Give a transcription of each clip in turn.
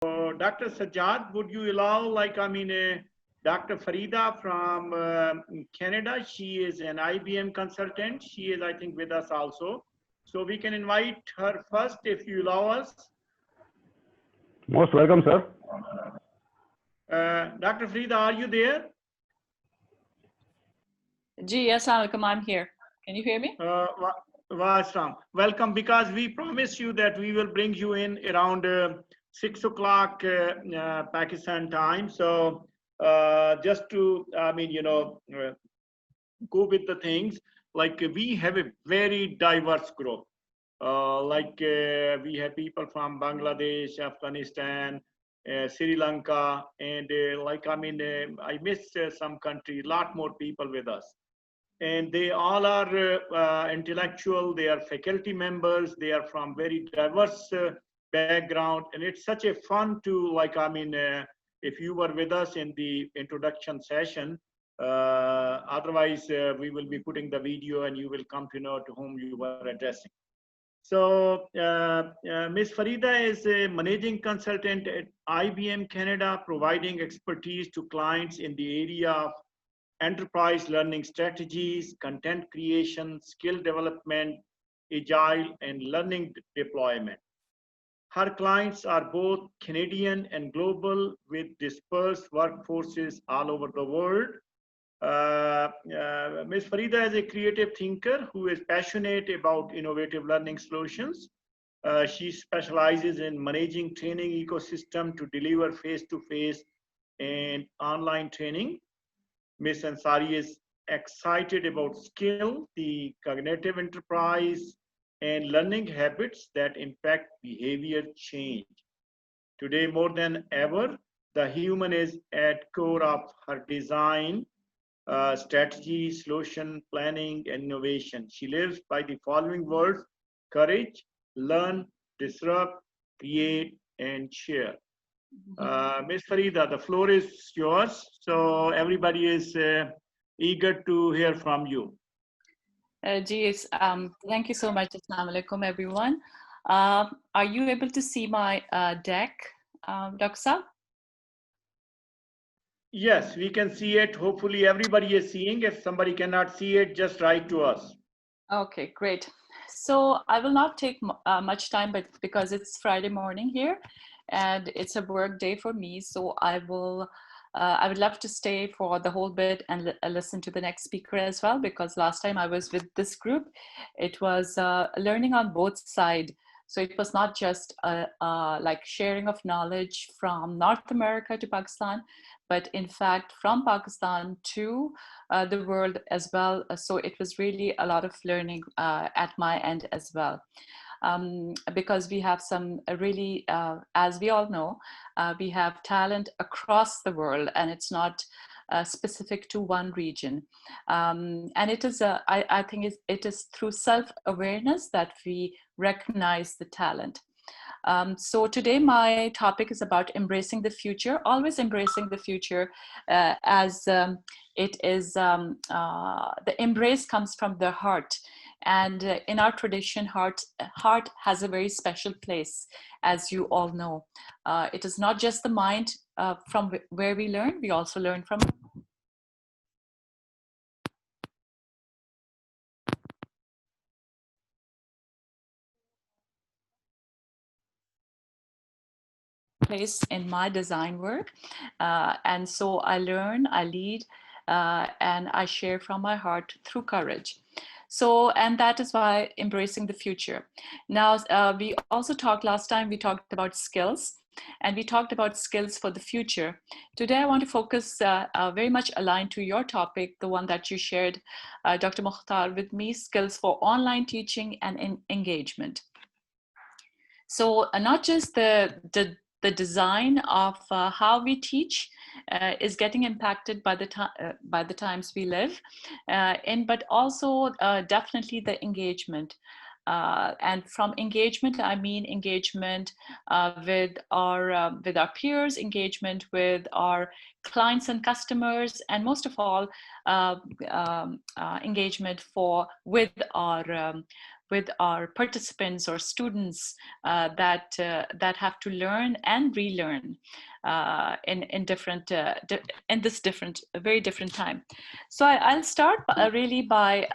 Dr. Sajjad, would you allow, Dr. Farida from Canada? She is an IBM consultant. She is, I think, with us also. So we can invite her first if you allow us. Most welcome, sir. Dr. Farida, are you there? Yes, I'm here. Can you hear me? Welcome, because we promised you that we will bring you in around 6 o'clock Pakistan time. So just to, go with the things, like we have a very diverse group. We have people from Bangladesh, Afghanistan, Sri Lanka, and I missed some country, a lot more people with us. And they all are intellectual, they are faculty members, they are from very diverse background, and it's such a fun to, if you were with us in the introduction session, otherwise we will be putting the video and you will come to know to whom you were addressing. So Ms. Farida is a managing consultant at IBM Canada, providing expertise to clients in the area of enterprise learning strategies, content creation, skill development, agile, and learning deployment. Her clients are both Canadian and global, with dispersed workforces all over the world. Ms. Farida is a creative thinker who is passionate about innovative learning solutions. She specializes in managing training ecosystem to deliver face-to-face and online training. Ms. Ansari is excited about skill, the cognitive enterprise, and learning habits that impact behavior change. Today, more than ever, the human is at core of her design, strategy, solution, planning, and innovation. She lives by the following words: courage, learn, disrupt, create, and share. Ms. Farida, the floor is yours. So everybody is eager to hear from you. Thank you so much. Assalamu alaikum, everyone. Are you able to see my deck, Dr. Saab? Yes, we can see it. Hopefully everybody is seeing. If somebody cannot see it, just write to us. Okay, great. So I will not take much time, but because it's Friday morning here and it's a work day for me, so I would love to stay for the whole bit and listen to the next speaker as well, because last time I was with this group, it was learning on both sides. So it was not just like sharing of knowledge from North America to Pakistan, but in fact from Pakistan to the world as well. So it was really a lot of learning at my end as well. Because we have some really, as we all know, we have talent across the world, and it's not specific to one region. And it is, I think it is through self-awareness that we recognize the talent. So today my topic is about embracing the future, always embracing the future, as it is, the embrace comes from the heart. And in our tradition, heart has a very special place, as you all know. It is not just the mind from where we learn, we also learn from place in my design work. And so I learn, I lead, and I share from my heart through courage. So, and that is why embracing the future. Now, we also talked last time, we talked about skills, and we talked about skills for the future. Today, I want to focus very much aligned to your topic, the one that you shared, Dr. Mukhtar, with me, skills for online teaching and engagement. So not just the design of how we teach is getting impacted by the times we live in, but also definitely the engagement. And from engagement, I mean engagement with our peers, engagement with our clients and customers, and most of all, engagement with our with our participants or students that have to learn and relearn in different in this different very different time. So I'll start really by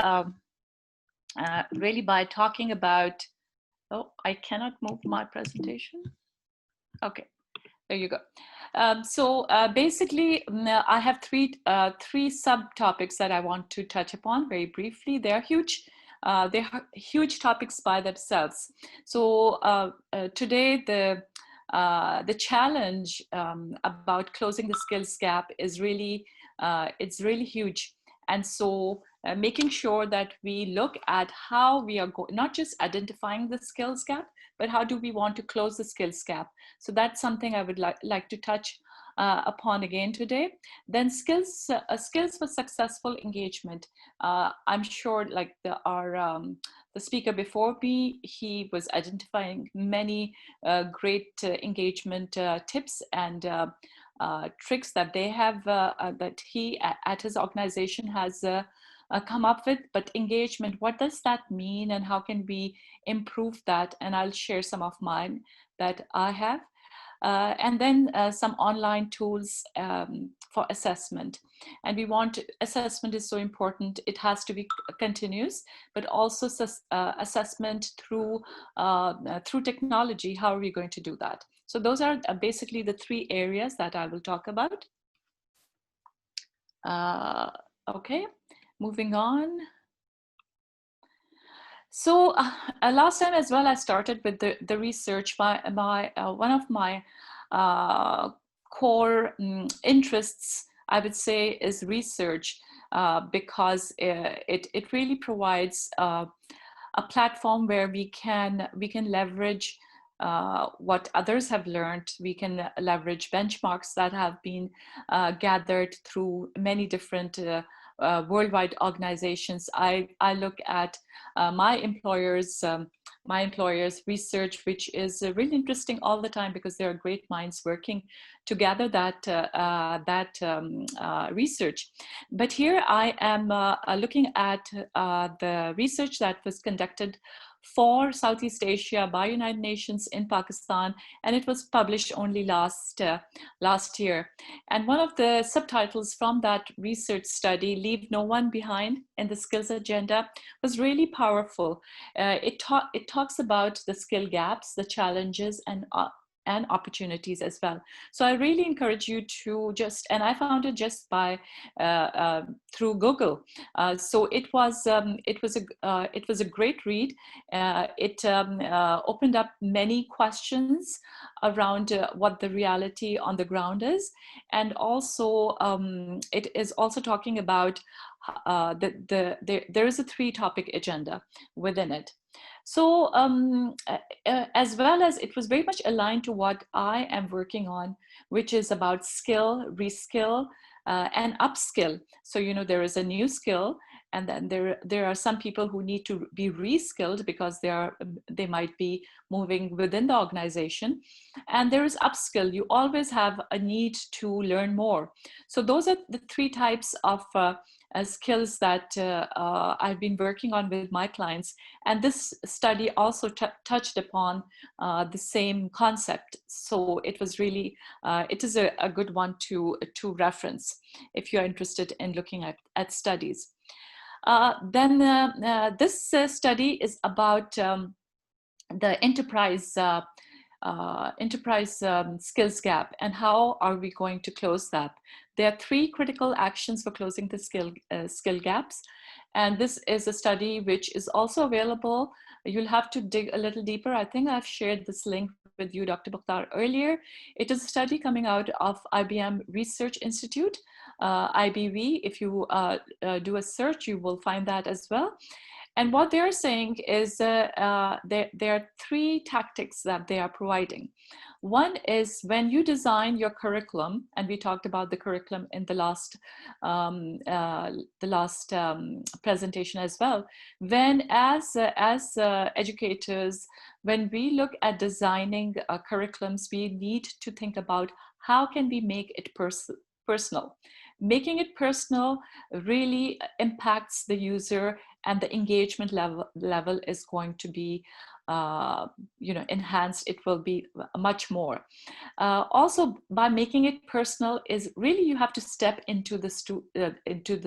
talking about. Oh, I cannot move my presentation. Okay, there you go. So basically, I have three subtopics that I want to touch upon very briefly. They're huge topics by themselves. So today, the challenge about closing the skills gap is really it's really huge, and so making sure that we look at how we are not just identifying the skills gap, but how do we want to close the skills gap. So that's something I would like to touch upon again today. Then skills for successful engagement. I'm sure like the speaker before me, he was identifying many great engagement tips and tricks that they have that he at his organization has come up with. But engagement, what does that mean and how can we improve that? And I'll share some of mine that I have. And then some online tools for assessment. And assessment is so important. It has to be continuous, but also assessment through technology. How are we going to do that? So those are basically the three areas that I will talk about. Okay, moving on. So last time as well, I started with the research. One of my core interests, I would say, is research because it really provides a platform where we can leverage what others have learned. We can leverage benchmarks that have been gathered through many different worldwide organizations. I look at my employer's research, which is really interesting all the time because there are great minds working to gather that research. But here I am looking at the research that was conducted for Southeast Asia by United Nations in Pakistan, and it was published only last year. And one of the subtitles from that research study, "Leave No One Behind in the Skills Agenda," was really powerful. It talks about the skill gaps, the challenges, and opportunities as well. So I really encourage you to and I found it just by through Google. So it was a great read. It opened up many questions around what the reality on the ground is, and also it is also talking about there is a 3-topic agenda within it. So as well as it was very much aligned to what I am working on, which is about skill, reskill, and upskill. So, there is a new skill, and then there are some people who need to be reskilled because they might be moving within the organization. And there is upskill. You always have a need to learn more. So those are the 3 types of skills that I've been working on with my clients. And this study also touched upon the same concept. So it was really, it is a good one to reference if you're interested in looking at studies. Then this study is about the enterprise skills gap and how are we going to close that. There are 3 critical actions for closing the skill gaps. And this is a study which is also available. You'll have to dig a little deeper. I think I've shared this link with you, Dr. Mukhtar, earlier. It is a study coming out of IBM Research Institute, IBV. If you do a search, you will find that as well. And what they're saying is there are 3 tactics that they are providing. One is when you design your curriculum, and we talked about the curriculum in the last presentation as well. When as educators, when we look at designing curriculums, we need to think about how can we make it personal. Making it personal really impacts the user, and the engagement level is going to be enhanced. It will be much more. Also, by making it personal is really, you have to step into the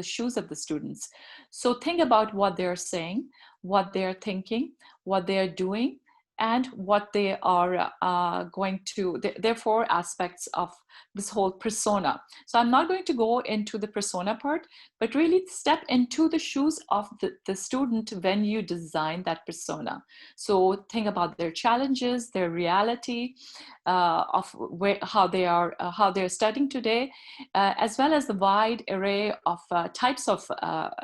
shoes of the students. So think about what they're saying, what they're thinking, what they're doing, and what they are going to, there are 4 aspects of this whole persona. So I'm not going to go into the persona part, but really step into the shoes of the student when you design that persona. So think about their challenges, their reality, of how they're studying today, as well as the wide array of types of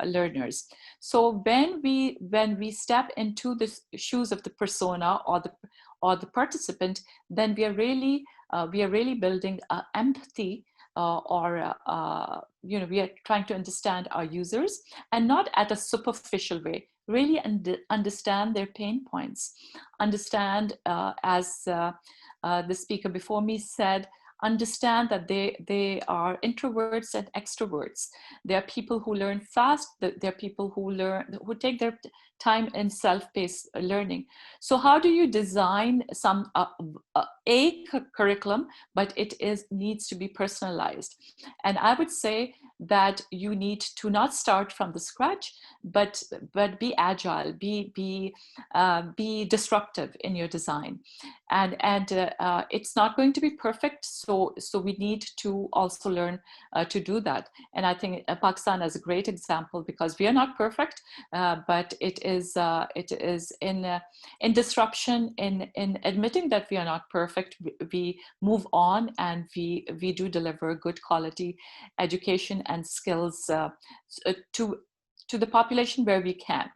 learners. So when we step into the shoes of the persona or the participant, then we are really building empathy, we are trying to understand our users, and not at a superficial way. Really understand their pain points, understand, as the speaker before me said, understand that they are introverts and extroverts. There are people who learn fast, there are people who take their time in self-paced learning. So how do you design a curriculum, but it needs to be personalized? And I would say that you need to not start from the scratch, but be agile, be disruptive in your design, and it's not going to be perfect. So we need to also learn to do that. And I think Pakistan is a great example, because we are not perfect, but it is in disruption, in admitting that we are not perfect. We move on, and we do deliver good quality education and skills to the population where we can.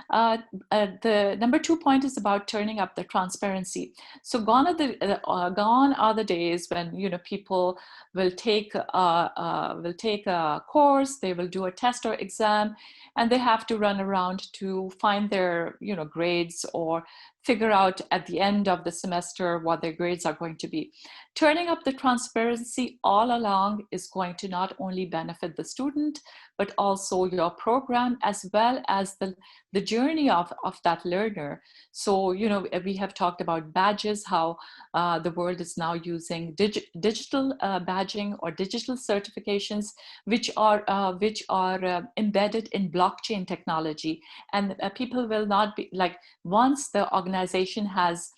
The number 2 point is about turning up the transparency. So gone are the days when people will take a course, they will do a test or exam, and they have to run around to find their grades, or figure out at the end of the semester what their grades are going to be. Turning up the transparency all along is going to not only benefit the student, but also your program, as well as the journey of that learner. So, we have talked about badges, how the world is now using digital badging or digital certifications, which are embedded in blockchain technology. And people will not be like, once the organization has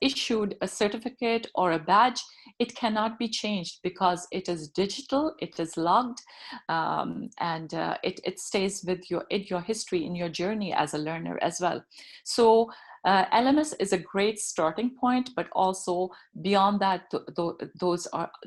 issued a certificate or a badge, it cannot be changed, because it is digital, it is logged, and it stays with your history, in your journey as a learner as well. So LMS is a great starting point, but also beyond that,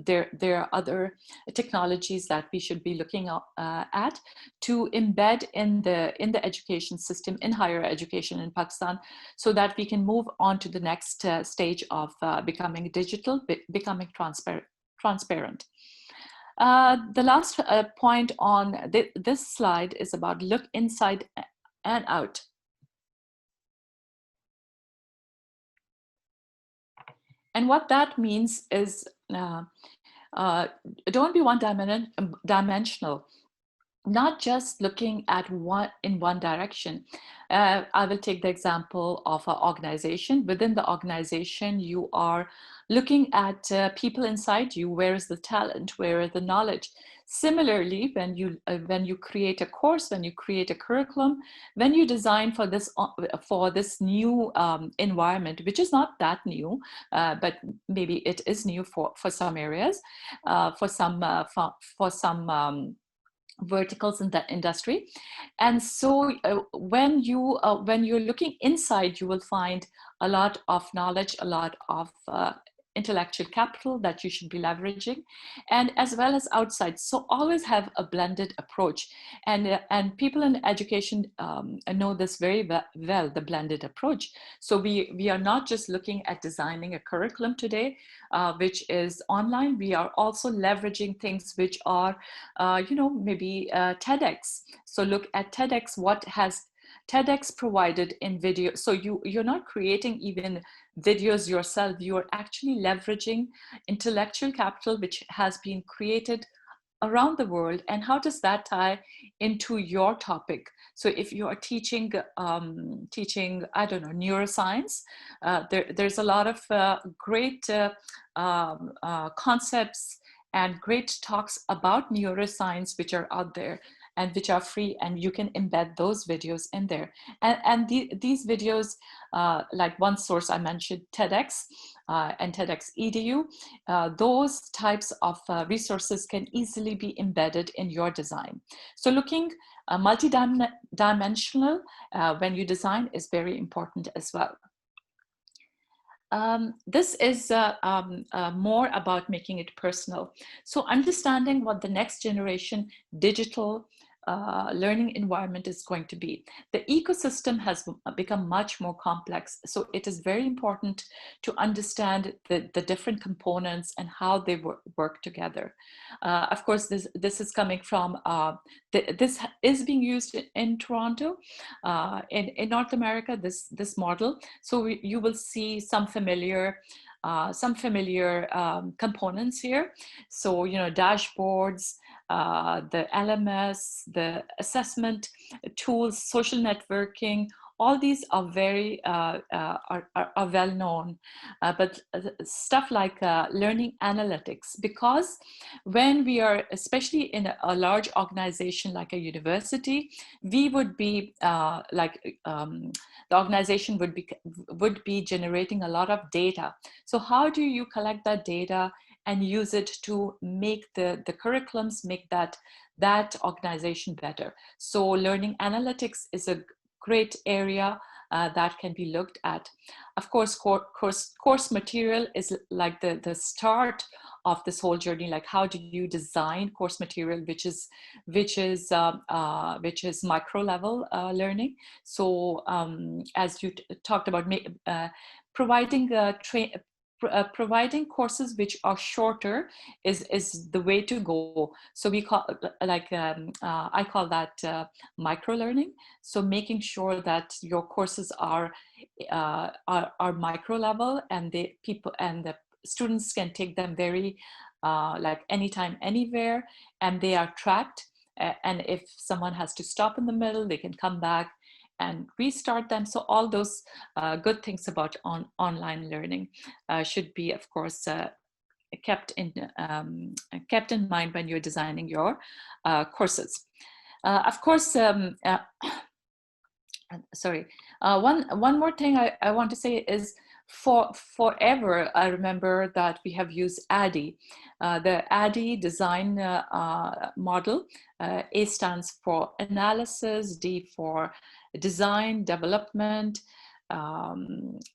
there are other technologies that we should be looking at to embed in the education system, in higher education in Pakistan, so that we can move on to the next stage of becoming digital, becoming transparent. The last point on this slide is about look inside and out. And what that means is don't be one-dimensional, not just looking at in one direction. I will take the example of an organization. Within the organization, you are looking at people inside you. Where is the talent? Where is the knowledge? Similarly, when you create a course, when you create a curriculum, when you design for this new environment, which is not that new, but maybe it is new for some areas, for some verticals in the industry. And so when you're looking inside, you will find a lot of knowledge, a lot of intellectual capital that you should be leveraging, and as well as outside. So always have a blended approach, and people in education know this very well, the blended approach. So we are not just looking at designing a curriculum today, which is online. We are also leveraging things which are maybe TEDx. So look at TEDx, what has TEDx provided in video. So you're not creating even videos yourself, you're actually leveraging intellectual capital which has been created around the world, and how does that tie into your topic? So if you are teaching, I don't know, neuroscience, there's a lot of great concepts and great talks about neuroscience which are out there and which are free, and you can embed those videos in there. And these videos, like one source I mentioned, TEDx and TEDx EDU, those types of resources can easily be embedded in your design. So looking multi-dimensional when you design is very important as well. This is more about making it personal. So understanding what the next generation digital learning environment is going to be. The ecosystem has become much more complex. So it is very important to understand the different components and how they work together. Of course, this is coming from, this is being used in Toronto, in North America, this model. So you will see some familiar components here. So, you know, dashboards, the LMS, the assessment tools, social networking, all these are very are well known, but stuff like learning analytics, because when we are, especially in a large organization like a university, we would be the organization would be generating a lot of data. So how do you collect that data and use it to make the curriculums, make that organization better? So learning analytics is a great area that can be looked at. Of course, course material is like the start of this whole journey. Like, how do you design course material, which is micro level learning? So as you talked about, providing providing courses which are shorter is the way to go. So we call I call that micro learning. So making sure that your courses are micro level, and the students can take them very like anytime, anywhere, and they are tracked. And if someone has to stop in the middle, they can come back and restart them. So all those good things about online learning should be, of course, kept in mind when you're designing your courses. Of course, sorry. One more thing I want to say is, forever, I remember that we have used ADDIE, the ADDIE design model. A stands for analysis, D for design, development,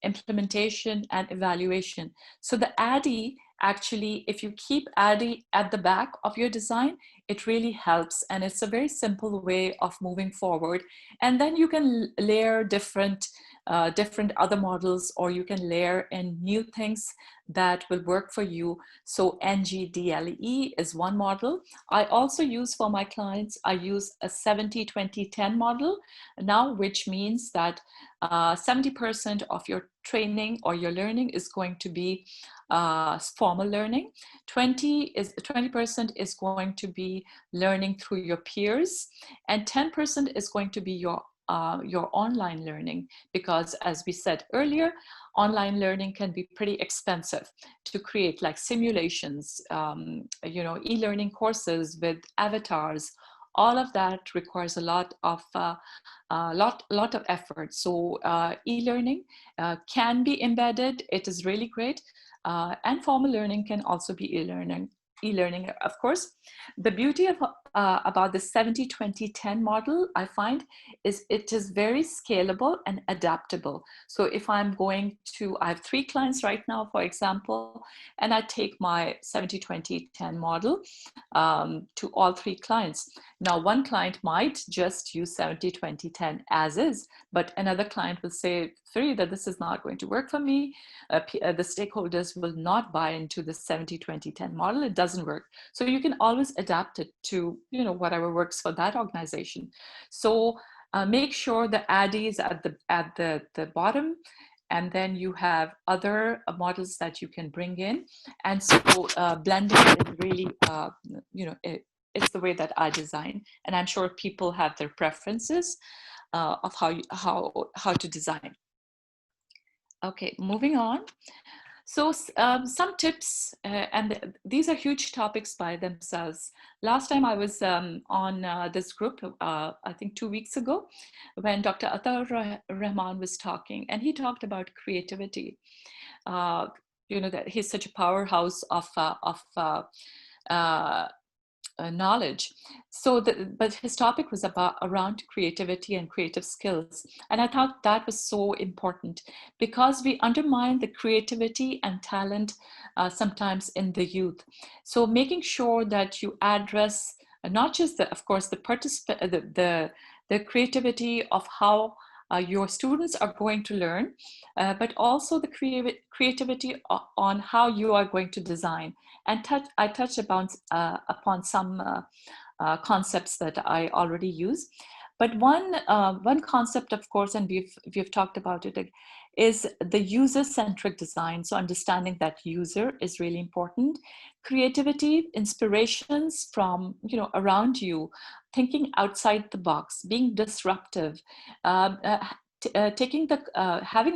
implementation, and evaluation. So the ADDIE, actually, if you keep ADDIE at the back of your design, it really helps, and it's a very simple way of moving forward. And then you can layer different other models, or you can layer in new things that will work for you. So NGDLE is one model. I also use, for my clients, I use a 70-20-10 model now, which means that 70% of your training or your learning is going to be formal learning. 20% is going to be learning through your peers, and 10% is going to be your online learning, because, as we said earlier, online learning can be pretty expensive to create, like simulations, you know, e-learning courses with avatars. All of that requires a lot of effort. So e-learning can be embedded. It is really great, and formal learning can also be e-learning. Of course. The beauty of about the 70-20-10 model, I find, is it is very scalable and adaptable. So if I'm going to, I have 3 clients right now, for example, and I take my 70-20-10 model to all 3 clients. Now, one client might just use 70-20-10 as is, but another client will say, Farida, this is not going to work for me. The stakeholders will not buy into the 70-20-10 model. It doesn't work. So you can always adapt it to, you know, whatever works for that organization. So make sure the ADDIE is at the bottom, and then you have other models that you can bring in. And so blending is really, you know, it's the way that I design, and I'm sure people have their preferences of how to design. Okay, moving on. So some tips, and these are huge topics by themselves. Last time I was on this group, I think 2 weeks ago, when Dr. Atar Rahman was talking, and he talked about creativity. You know, that he's such a powerhouse of knowledge. So, but his topic was around creativity and creative skills. And I thought that was so important because we undermine the creativity and talent sometimes in the youth. So making sure that you address not just of course, the creativity of how your students are going to learn, but also the creativity on how you are going to design. And I touched upon some concepts that I already use. But one concept, of course, and we've talked about it, is the user-centric design. So understanding that user is really important. Creativity, inspirations from around you, thinking outside the box, being disruptive, having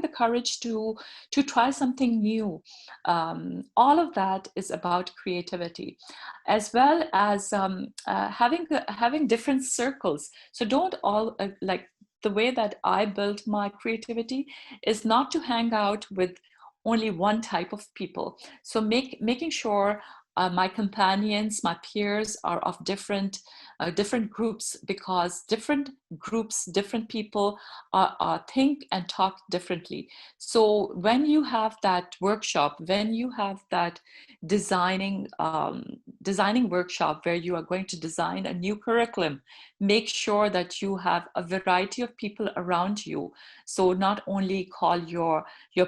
the courage to try something new. All of that is about creativity, as well as having different circles. So don't all like the way that I built my creativity is not to hang out with only one type of people. So making sure my companions, my peers are of different groups, because different groups, different people think and talk differently. So when you have that workshop, when you have that designing workshop where you are going to design a new curriculum, make sure that you have a variety of people around you. So not only call your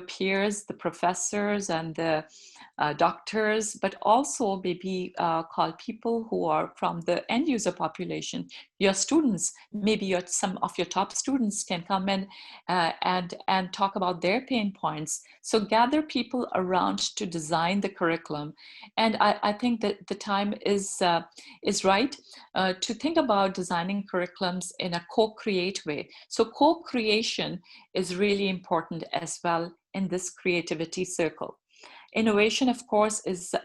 peers, the professors and the doctors, but also maybe call people who are from the end user population, your students. Maybe some of your top students can come in and talk about their pain points. So gather people around to design the curriculum. And I think that the time is right to think about designing curriculums in a co-create way. So co-creation is really important as well in this creativity circle. Innovation, of course, is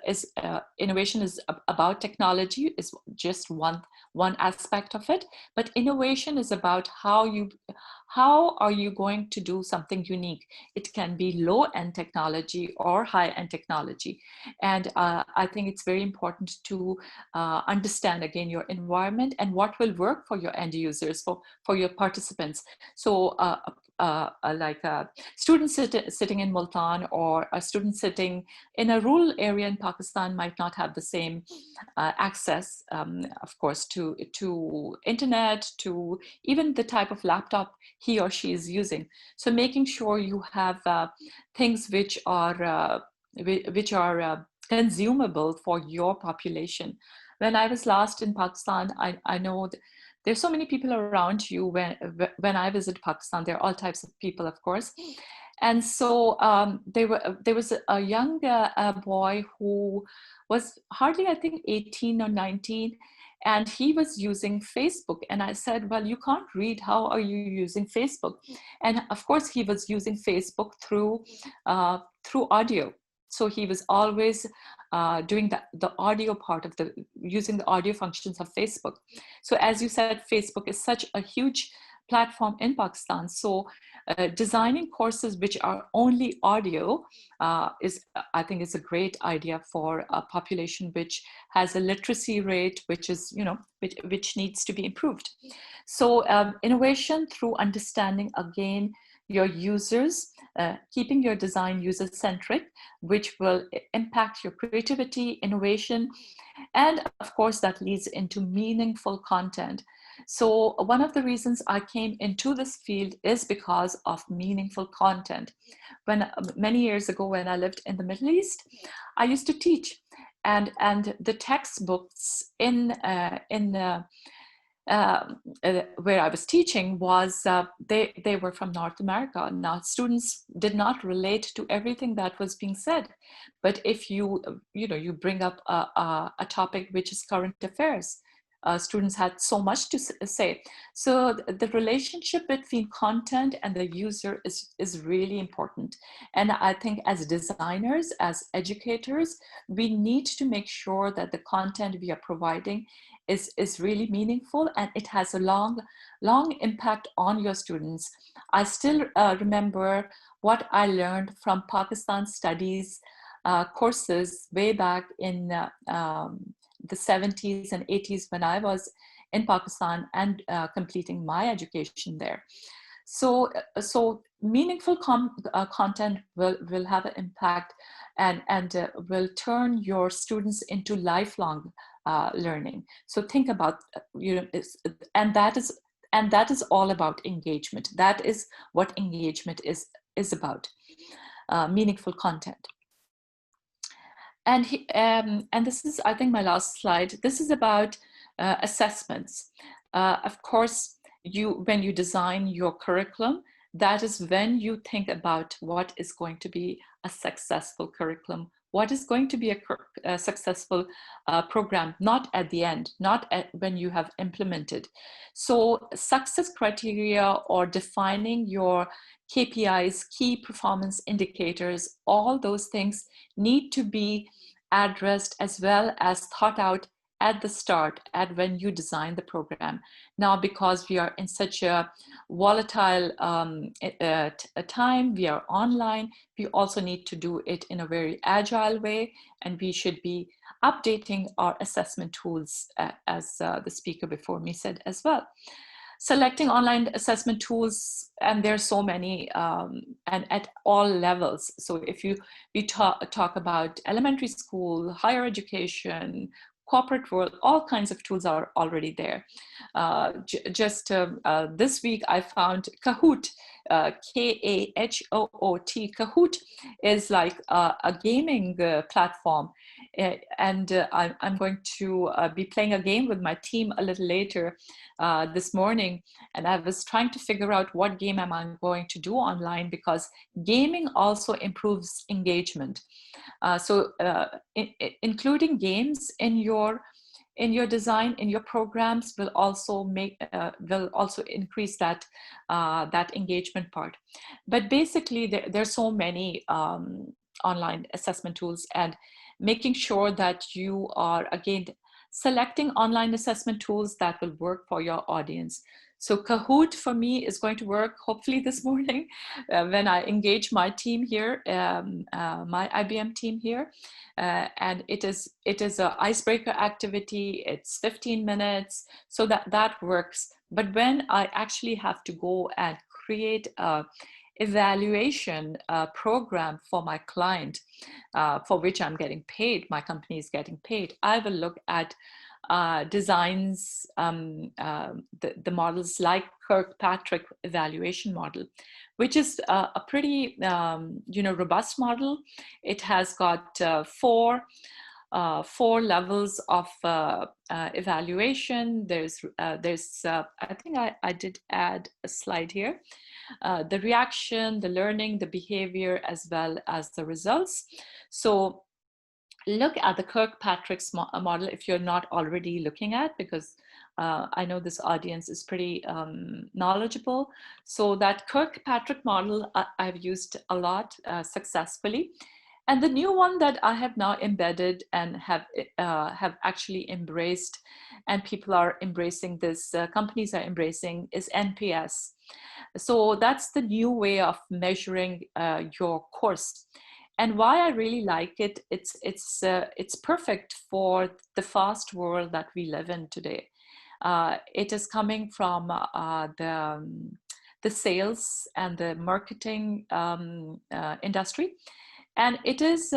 innovation is about technology, is just one aspect of it. But innovation is about how are you going to do something unique. It can be low-end technology or high-end technology. And I think it's very important to understand, again, your environment and what will work for your end users, for your participants. So like a student sitting in Multan or a student sitting in a rural area in Pakistan might not have the same access, of course, to internet, to even the type of laptop he or she is using. So making sure you have things which are consumable for your population. When I was last in Pakistan, I know that there's so many people around you. When I visit Pakistan, there are all types of people, of course. And so there was a young boy who was hardly, I think, 18 or 19, and he was using Facebook. And I said, well, you can't read. How are you using Facebook? And of course, he was using Facebook through audio. So he was always doing the audio part of using the audio functions of Facebook. So as you said, Facebook is such a huge platform in Pakistan. So designing courses which are only audio I think is a great idea for a population which has a literacy rate which is, which needs to be improved. So innovation through understanding, again, your users, keeping your design user-centric, which will impact your creativity, innovation, and of course that leads into meaningful content. So one of the reasons I came into this field is because of meaningful content. When many years ago, when I lived in the Middle East, I used to teach, and the textbooks where I was teaching was they were from North America. Now students did not relate to everything that was being said, but if you bring up a topic which is current affairs, students had so much to say. So the relationship between content and the user is really important. And I think as designers, as educators, we need to make sure that the content we are providing is really meaningful and it has a long impact on your students. I still remember what I learned from Pakistan studies courses way back in the 70s and 80s when I was in Pakistan and completing my education there. So meaningful content will have an impact and will turn your students into lifelong learning. So think about, and that is all about engagement. That is what engagement is about, meaningful content. And this is, I think, my last slide. This is about assessments. Of course, when you design your curriculum, that is when you think about what is going to be a successful curriculum, what is going to be a successful program, not at the end, not when you have implemented. So success criteria or defining your KPIs, key performance indicators, all those things need to be addressed as well as thought out at the start, at when you design the program. Now, because we are in such a volatile time, we are online, we also need to do it in a very agile way, and we should be updating our assessment tools, as the speaker before me said as well. Selecting online assessment tools, and there's so many, and at all levels. So if we talk about elementary school, higher education, corporate world, all kinds of tools are already there. Just this week I found Kahoot, K-A-H-O-O-T. Kahoot is like a gaming platform. And I'm going to be playing a game with my team a little later this morning. And I was trying to figure out what game am I going to do online, because gaming also improves engagement. Including games in your design, in your programs, will also increase that engagement part. But basically, there's so many online assessment tools, and making sure that you are, again, selecting online assessment tools that will work for your audience. So Kahoot for me is going to work hopefully this morning when I engage my team here, my IBM team here. And it is an icebreaker activity. It's 15 minutes, so that works. But when I actually have to go and create a evaluation program for my client, for which I'm getting paid, my company is getting paid, I will look at designs, the models like Kirkpatrick evaluation model, which is a pretty robust model. It has got four levels of evaluation. There's I think I did add a slide here. The reaction, the learning, the behavior, as well as the results. So look at the Kirkpatrick's model if you're not already looking at, because I know this audience is pretty knowledgeable. So that Kirkpatrick model I've used a lot successfully. And the new one that I have now embedded and have actually embraced, and people are embracing this, companies are embracing, is NPS. So that's the new way of measuring your course. And why I really like it, it's perfect for the fast world that we live in today. It is coming from the sales and the marketing industry. And it is,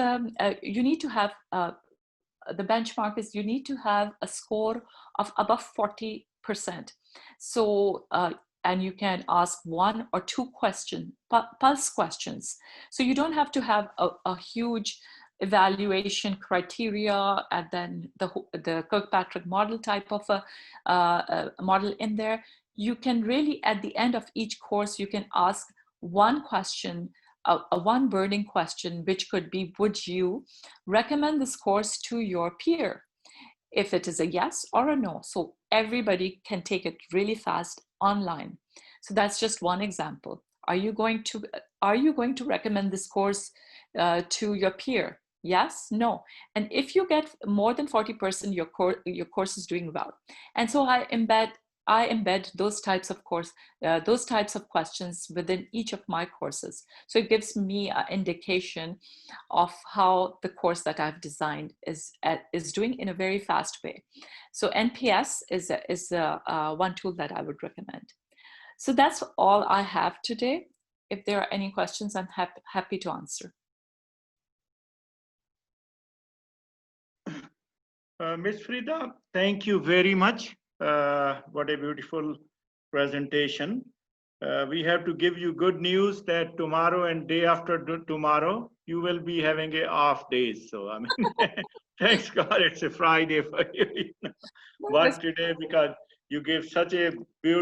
you need to have, the benchmark is you need to have a score of above 40%. So, and you can ask one or two pulse questions. So you don't have to have a huge evaluation criteria and then the Kirkpatrick model type of a model in there. You can really, at the end of each course, you can ask one question, a one burning question, which could be, would you recommend this course to your peer? if it is a yes or a no. So everybody can take it really fast online. So that's just one example. Are you going to recommend this course to your peer? Yes, no. And if you get more than 40%, your course is doing well. And so I embed those types of those types of questions within each of my courses. So it gives me an indication of how the course that I've designed is doing in a very fast way. So NPS is one tool that I would recommend. So that's all I have today. If there are any questions, I'm happy to answer. Ms. Farida, thank you very much. What a beautiful presentation. We have to give you good news that tomorrow and day after tomorrow, you will be having a off days. So, I mean, thanks God, it's a Friday for you. But today, because you gave such a beautiful